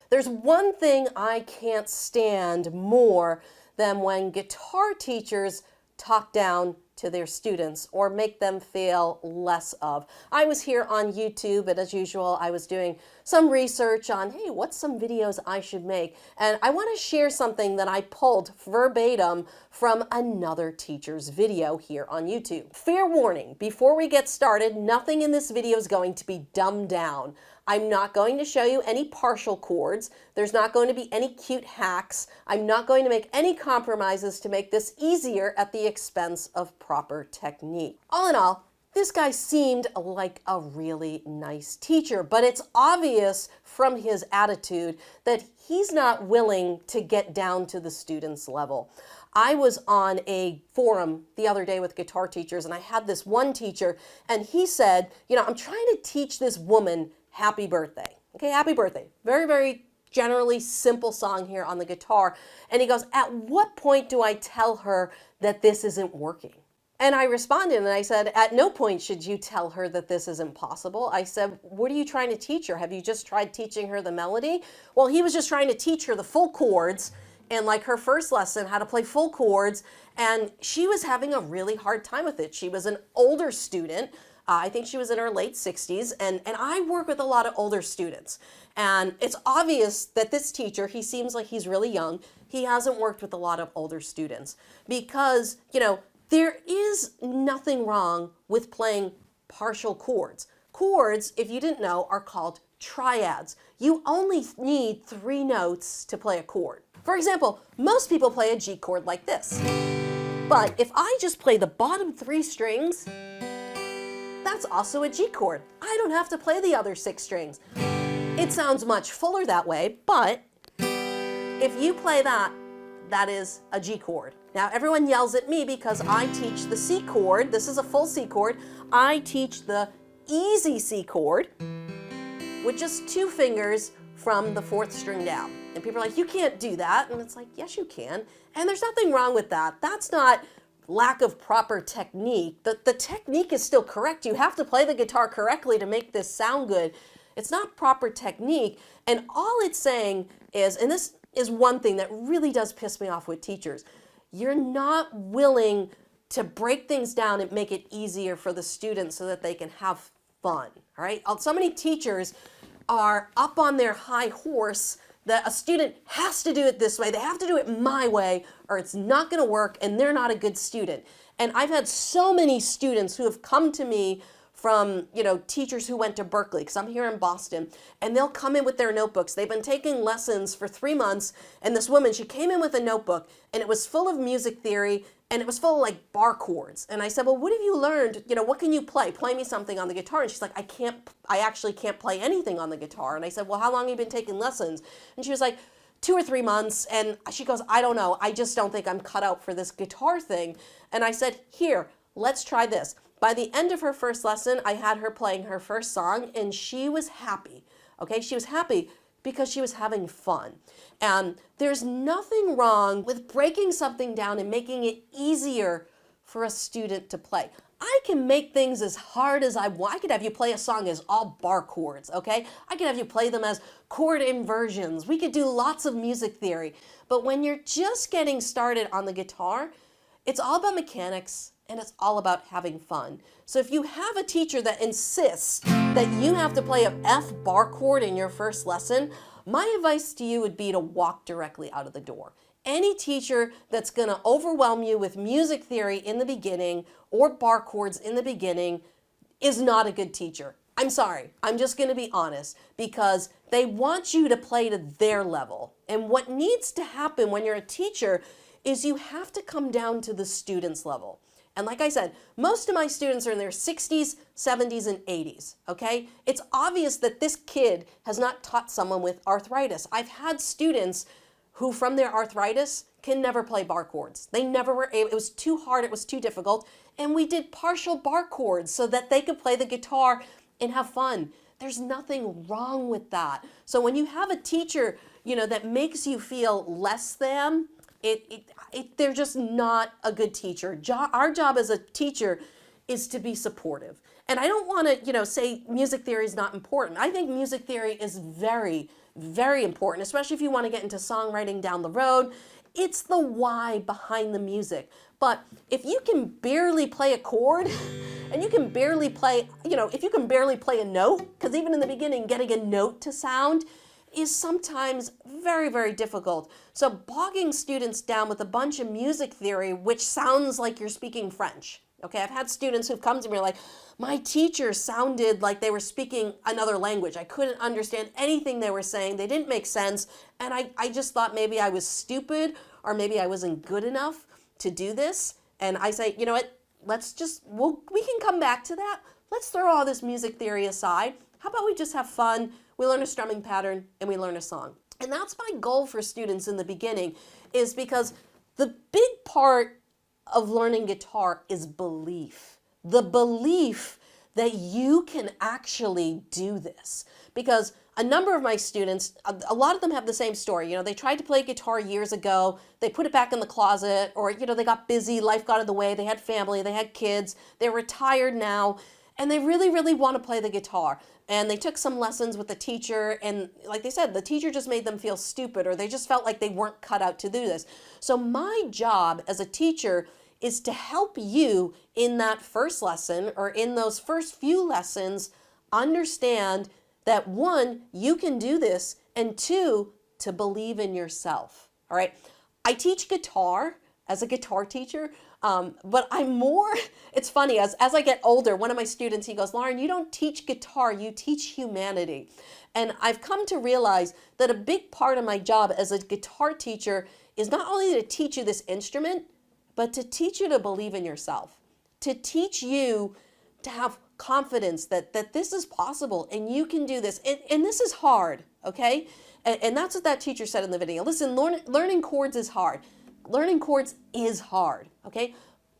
There's one thing I can't stand more than when guitar teachers talk down to their students or make them feel less of. I was here on YouTube, and as usual, I was doing some research on, hey, what's some videos I should make? And I want to share something that I pulled verbatim from another teacher's video here on YouTube. Fair warning, before we get started, nothing in this video is going to be dumbed down. I'm not going to show you any partial chords. There's not going to be any cute hacks. I'm not going to make any compromises to make this easier at the expense of proper technique. All in all, this guy seemed like a really nice teacher, but it's obvious from his attitude that he's not willing to get down to the student's level. I was on a forum the other day with guitar teachers, and I had this one teacher, and he said, I'm trying to teach this woman happy birthday. Okay, happy birthday. Very, very generally simple song here on the guitar. And he goes, at what point do I tell her that this isn't working? And I responded and I said, at no point should you tell her that this isn't possible. I said, what are you trying to teach her? Have you just tried teaching her the melody? Well, he was just trying to teach her the full chords and like her first lesson, how to play full chords. And she was having a really hard time with it. She was an older student. I think she was in her late 60s, and I work with a lot of older students. And it's obvious that this teacher, he seems like he's really young. He hasn't worked with a lot of older students because, there is nothing wrong with playing partial chords. Chords, if you didn't know, are called triads. You only need 3 notes to play a chord. For example, most people play a G chord like this. But if I just play the bottom 3 strings, that's also a G chord. I don't have to play the other 6 strings. It sounds much fuller that way, but if you play that, that is a G chord. Now everyone yells at me because I teach the C chord. This is a full C chord. I teach the easy C chord with just 2 fingers from the 4th string down. And people are like, you can't do that. And it's like, yes, you can. And there's nothing wrong with that. That's not lack of proper technique. The technique is still correct. You have to play the guitar correctly to make this sound good. It's not proper technique. And all it's saying is, and this is one thing that really does piss me off with teachers, you're not willing to break things down and make it easier for the students so that they can have fun, all right? So many teachers are up on their high horse that a student has to do it this way. They have to do it my way or it's not going to work and they're not a good student. And I've had so many students who have come to me from, teachers who went to Berkeley, because I'm here in Boston, and they'll come in with their notebooks. They've been taking lessons for 3 months, and this woman, she came in with a notebook, and it was full of music theory, and it was full of like bar chords. And I said, well, what have you learned? What can you play? Play me something on the guitar. And she's like, I actually can't play anything on the guitar. And I said, well, how long have you been taking lessons? And she was like, 2 or 3 months. And she goes, I don't know. I just don't think I'm cut out for this guitar thing. And I said, here, let's try this. By the end of her first lesson, I had her playing her first song and she was happy. Okay, she was happy because she was having fun. And there's nothing wrong with breaking something down and making it easier for a student to play. I can make things as hard as I want. I could have you play a song as all bar chords, okay? I could have you play them as chord inversions. We could do lots of music theory. But when you're just getting started on the guitar, it's all about mechanics and it's all about having fun. So if you have a teacher that insists that you have to play an F bar chord in your first lesson, my advice to you would be to walk directly out of the door. Any teacher that's going to overwhelm you with music theory in the beginning or bar chords in the beginning is not a good teacher. I'm sorry, I'm just going to be honest, because they want you to play to their level. And what needs to happen when you're a teacher is you have to come down to the student's level. And like I said, most of my students are in their 60s, 70s, and 80s, okay? It's obvious that this kid has not taught someone with arthritis. I've had students who from their arthritis can never play bar chords. They never were able, it was too hard, it was too difficult, and we did partial bar chords so that they could play the guitar and have fun. There's nothing wrong with that. So when you have a teacher, that makes you feel less than, they're just not a good teacher. Our job as a teacher is to be supportive. And I don't want to, say music theory is not important. I think music theory is very, very important, especially if you want to get into songwriting down the road. It's the why behind the music. But if you can barely play a chord and you can barely play, if you can barely play a note, because even in the beginning, getting a note to sound is sometimes very, very difficult. So bogging students down with a bunch of music theory, which sounds like you're speaking French. Okay, I've had students who've come to me like, my teacher sounded like they were speaking another language. I couldn't understand anything they were saying. They didn't make sense. And I just thought maybe I was stupid or maybe I wasn't good enough to do this. And I say, you know what, we can come back to that. Let's throw all this music theory aside. How about we just have fun? We learn a strumming pattern and we learn a song. And that's my goal for students in the beginning, is because the big part of learning guitar is belief. The belief that you can actually do this. Because a number of my students, a lot of them have the same story. They tried to play guitar years ago, they put it back in the closet, or they got busy, life got in the way, they had family, they had kids, they're retired now, and they really, really want to play the guitar. And they took some lessons with the teacher, and like they said, the teacher just made them feel stupid, or they just felt like they weren't cut out to do this. So my job as a teacher is to help you in that first lesson, or in those first few lessons, understand that one, you can do this, and two, to believe in yourself. All right. I teach guitar as a guitar teacher, but it's funny, as I get older, one of my students, he goes, Lauren, you don't teach guitar, you teach humanity. And I've come to realize that a big part of my job as a guitar teacher is not only to teach you this instrument, but to teach you to believe in yourself, to teach you to have confidence that this is possible and you can do this. And this is hard, okay? And that's what that teacher said in the video. Listen, learning chords is hard. Learning chords is hard, okay?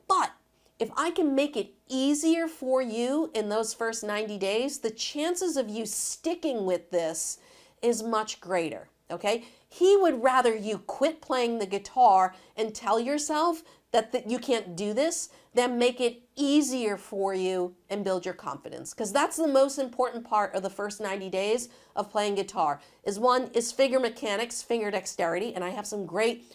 But if I can make it easier for you in those first 90 days, the chances of you sticking with this is much greater, okay? He would rather you quit playing the guitar and tell yourself that you can't do this than make it easier for you and build your confidence. Because that's the most important part of the first 90 days of playing guitar. One is finger mechanics, finger dexterity, and I have some great,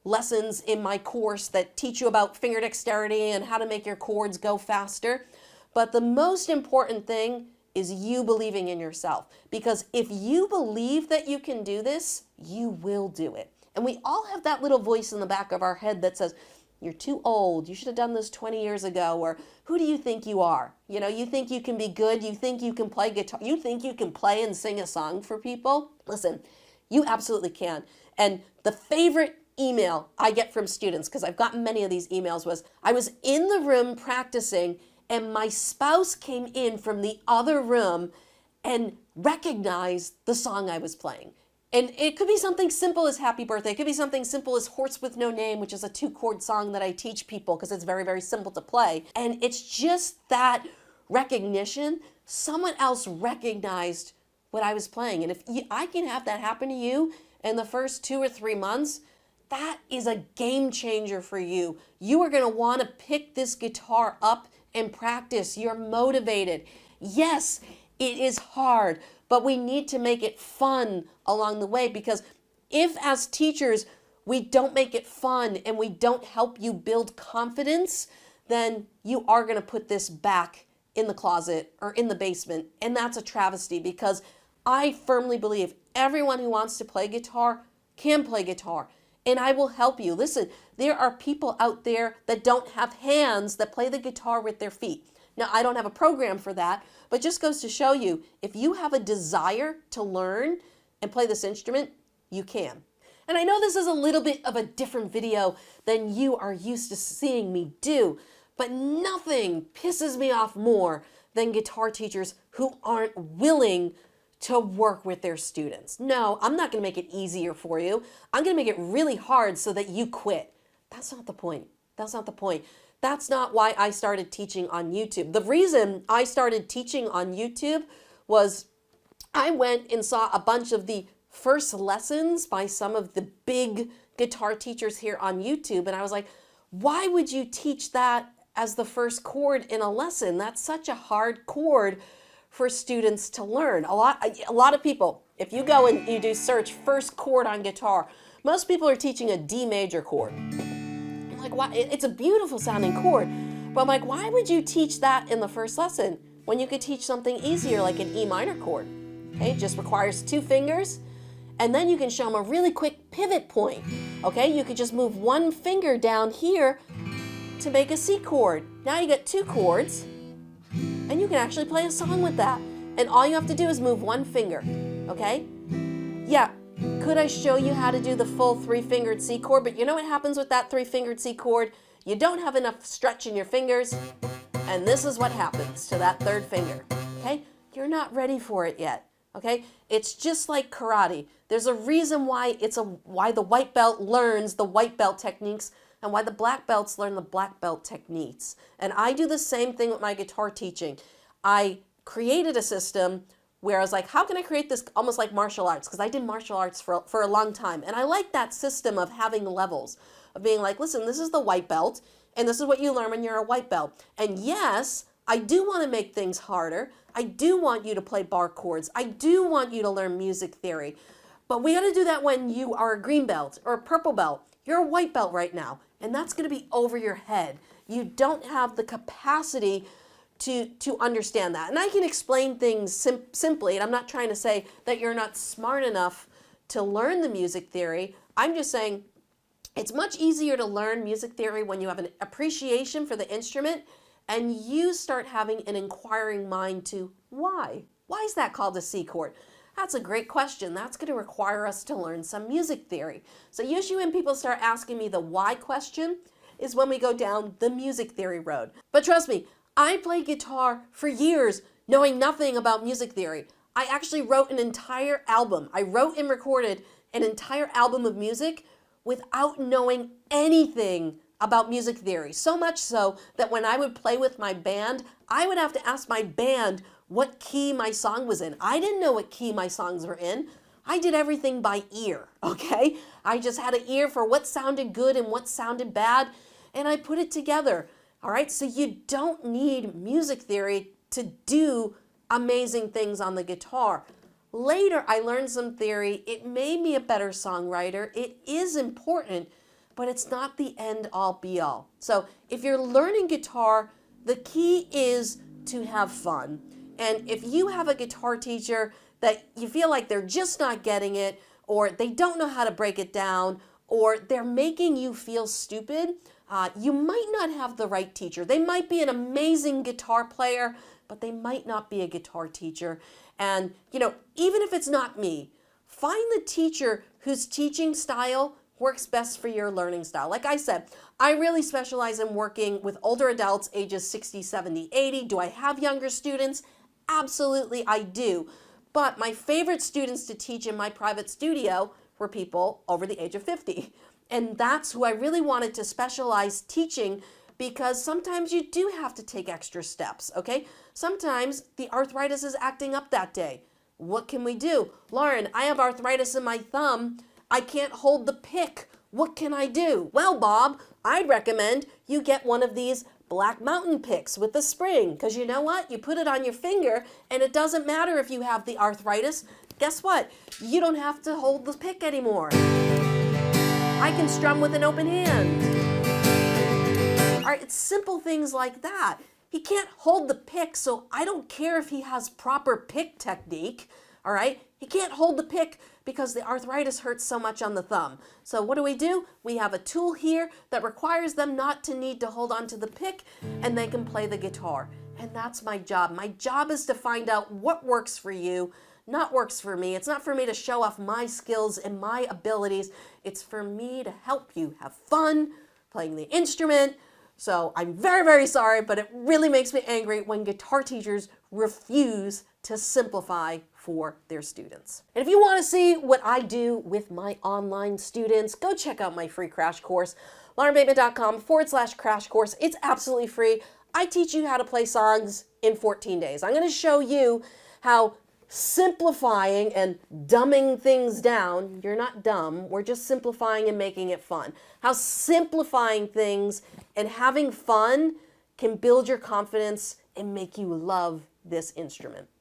lessons in my course that teach you about finger dexterity and how to make your chords go faster. But the most important thing is you believing in yourself. Because if you believe that you can do this, you will do it. And we all have that little voice in the back of our head that says, you're too old, you should have done this 20 years ago, or who do you think you are? You think you can be good, you think you can play guitar, you think you can play and sing a song for people? Listen, you absolutely can. And the favorite email I get from students, because I've gotten many of these emails, was I was in the room practicing and my spouse came in from the other room and recognized the song I was playing. And it could be something simple as Happy Birthday. It could be something simple as Horse with No Name, which is a 2-chord song that I teach people because it's very, very simple to play. And it's just that recognition. Someone else recognized what I was playing. And if I can have that happen to you in the first 2 or 3 months, that is a game changer for you. You are going to want to pick this guitar up and practice. You're motivated. Yes, it is hard, but we need to make it fun along the way, because if as teachers we don't make it fun and we don't help you build confidence, then you are going to put this back in the closet or in the basement, and that's a travesty, because I firmly believe everyone who wants to play guitar can play guitar, and I will help you. Listen, there are people out there that don't have hands that play the guitar with their feet. Now, I don't have a program for that, but just goes to show you, if you have a desire to learn and play this instrument, you can. And I know this is a little bit of a different video than you are used to seeing me do, but nothing pisses me off more than guitar teachers who aren't willing to work with their students. No, I'm not going to make it easier for you. I'm going to make it really hard so that you quit. That's not the point. That's not the point. That's not why I started teaching on YouTube. The reason I started teaching on YouTube was I went and saw a bunch of the first lessons by some of the big guitar teachers here on YouTube, and I was like, why would you teach that as the first chord in a lesson? That's such a hard chord for students to learn. A lot of people, if you go and you do search first chord on guitar, most people are teaching a D major chord. I'm like, why? It's a beautiful sounding chord. But I'm like, why would you teach that in the first lesson when you could teach something easier like an E minor chord? Okay, it just requires 2 fingers, and then you can show them a really quick pivot point. Okay, you could just move 1 finger down here to make a C chord. Now you get 2 chords, and you can actually play a song with that. And all you have to do is move 1 finger, okay? Yeah, could I show you how to do the full 3-fingered C chord? But you know what happens with that 3-fingered C chord? You don't have enough stretch in your fingers, and this is what happens to that 3rd finger, okay? You're not ready for it yet, okay? It's just like karate. There's a reason why why the white belt learns the white belt techniques and why the black belts learn the black belt techniques. And I do the same thing with my guitar teaching. I created a system where I was like, how can I create this almost like martial arts? Because I did martial arts for a long time. And I like that system of having levels, of being like, listen, this is the white belt, and this is what you learn when you're a white belt. And yes, I do want to make things harder. I do want you to play bar chords. I do want you to learn music theory. But we got to do that when you are a green belt or a purple belt. You're a white belt right now, and that's going to be over your head. You don't have the capacity to understand that. And I can explain things simply, and I'm not trying to say that you're not smart enough to learn the music theory. I'm just saying it's much easier to learn music theory when you have an appreciation for the instrument and you start having an inquiring mind to why. Why is that called a C chord? That's a great question. That's going to require us to learn some music theory. So usually when people start asking me the why question is when we go down the music theory road. But trust me, I played guitar for years knowing nothing about music theory. I actually wrote an entire album. I wrote and recorded an entire album of music without knowing anything about music theory. So much so that when I would play with my band, I would have to ask my band what key my song was in. I didn't know what key my songs were in. I did everything by ear, okay? I just had an ear for what sounded good and what sounded bad, and I put it together. All right, so you don't need music theory to do amazing things on the guitar. Later, I learned some theory. It made me a better songwriter. It is important, but it's not the end all be all. So if you're learning guitar, the key is to have fun. And if you have a guitar teacher that you feel like they're just not getting it, or they don't know how to break it down, or they're making you feel stupid, you might not have the right teacher. They might be an amazing guitar player, but they might not be a guitar teacher. And, even if it's not me, find the teacher whose teaching style works best for your learning style. Like I said, I really specialize in working with older adults ages 60, 70, 80. Do I have younger students? Absolutely, I do. But my favorite students to teach in my private studio were people over the age of 50. And that's who I really wanted to specialize teaching, because sometimes you do have to take extra steps, okay? Sometimes the arthritis is acting up that day. What can we do? Lauren, I have arthritis in my thumb. I can't hold the pick. What can I do? Well, Bob, I'd recommend you get one of these Black Mountain picks with the spring, because you know what? You put it on your finger, and it doesn't matter if you have the arthritis. Guess what? You don't have to hold the pick anymore. I can strum with an open hand. All right, it's simple things like that. He can't hold the pick, so I don't care if he has proper pick technique, all right? He can't hold the pick because the arthritis hurts so much on the thumb. So what do? We have a tool here that requires them not to need to hold on to the pick, and they can play the guitar. And that's my job. My job is to find out what works for you, not works for me. It's not for me to show off my skills and my abilities. It's for me to help you have fun playing the instrument. So I'm very, very sorry, but it really makes me angry when guitar teachers refuse to simplify for their students. And if you want to see what I do with my online students, go check out my free crash course, laurenbateman.com/crash course. It's absolutely free. I teach you how to play songs in 14 days. I'm going to show you how simplifying and dumbing things down, you're not dumb, we're just simplifying and making it fun. How simplifying things and having fun can build your confidence and make you love this instrument.